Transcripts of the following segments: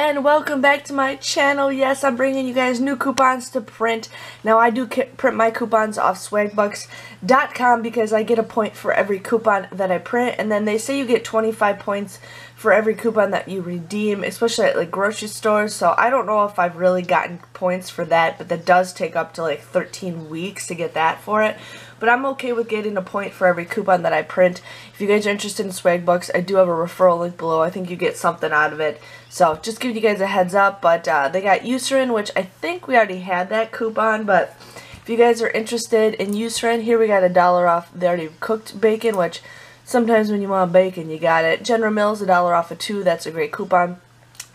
and welcome back to my channel. Yes, I'm bringing you guys new coupons to print. Now I do print my coupons off swagbucks.com because I get a point for every coupon that I print, and then they say you get 25 points for every coupon that you redeem, especially at like grocery stores. So I don't know if I've really gotten points for that, but that does take up to like 13 weeks to get that for it. But I'm okay with getting a point for every coupon that I print. If you guys are interested in Swagbucks, I do have a referral link below. I think you get something out of it. So just giving you guys a heads up. But they got Eucerin, which I think we already had that coupon. But if you guys are interested in Eucerin, here we got $1 off the already cooked bacon, which sometimes when you want bacon, you got it. General Mills, $1 off of 2. That's a great coupon.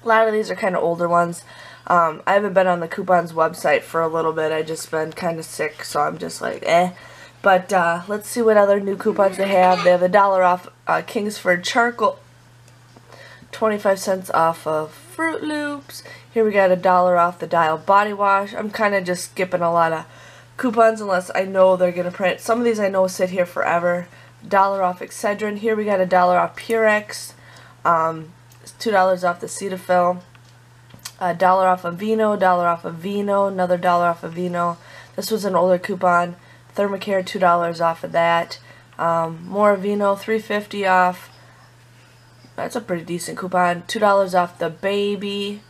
A lot of these are kind of older ones. I haven't been on the coupons website for a little bit. I just been kind of sick, so I'm just like, eh. But let's see what other new coupons they have. They have $1 off Kingsford Charcoal, 25 cents off of Fruit Loops. Here we got $1 off the Dial Body Wash. I'm kind of just skipping a lot of coupons unless I know they're going to print. Some of these I know sit here forever. $1 off Excedrin. Here we got $1 off Purex. $2 off the Cetaphil. $1 off of Vino. $1 off of Vino. Another $1 off of Vino. This was an older coupon. Thermacare, $2 off of that. More Vino, $3.50 off. That's a pretty decent coupon. $2 off the Baby.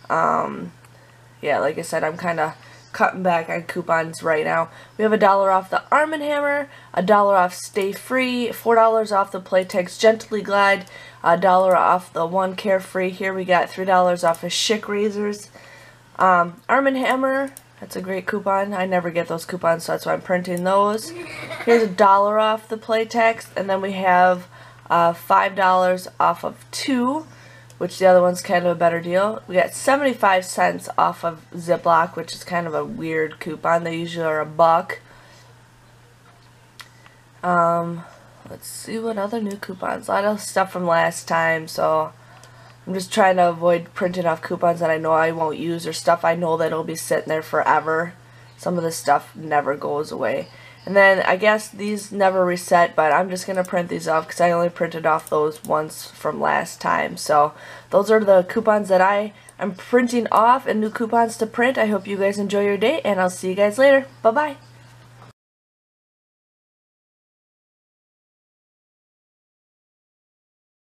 Yeah, like I said, I'm kind of cutting back on coupons right now. We have $1 off the Arm & Hammer, $1 off Stay Free, $4 off the Playtex Gently Glide, $1 off the One Carefree. Here we got $3 off of Schick Razors. Arm & Hammer, that's a great coupon. I never get those coupons, so that's why I'm printing those. Here's $1 off the Playtex, and then we have $5 off of 2, which the other one's kind of a better deal. We got 75 cents off of Ziploc, which is kind of a weird coupon. They usually are $1. Let's see what other new coupons. A lot of stuff from last time, so I'm just trying to avoid printing off coupons that I know I won't use or stuff I know that will be sitting there forever. Some of this stuff never goes away. And then I guess these never reset, but I'm just going to print these off because I only printed off those once from last time. So those are the coupons that I'm printing off and new coupons to print. I hope you guys enjoy your day, and I'll see you guys later. Bye-bye.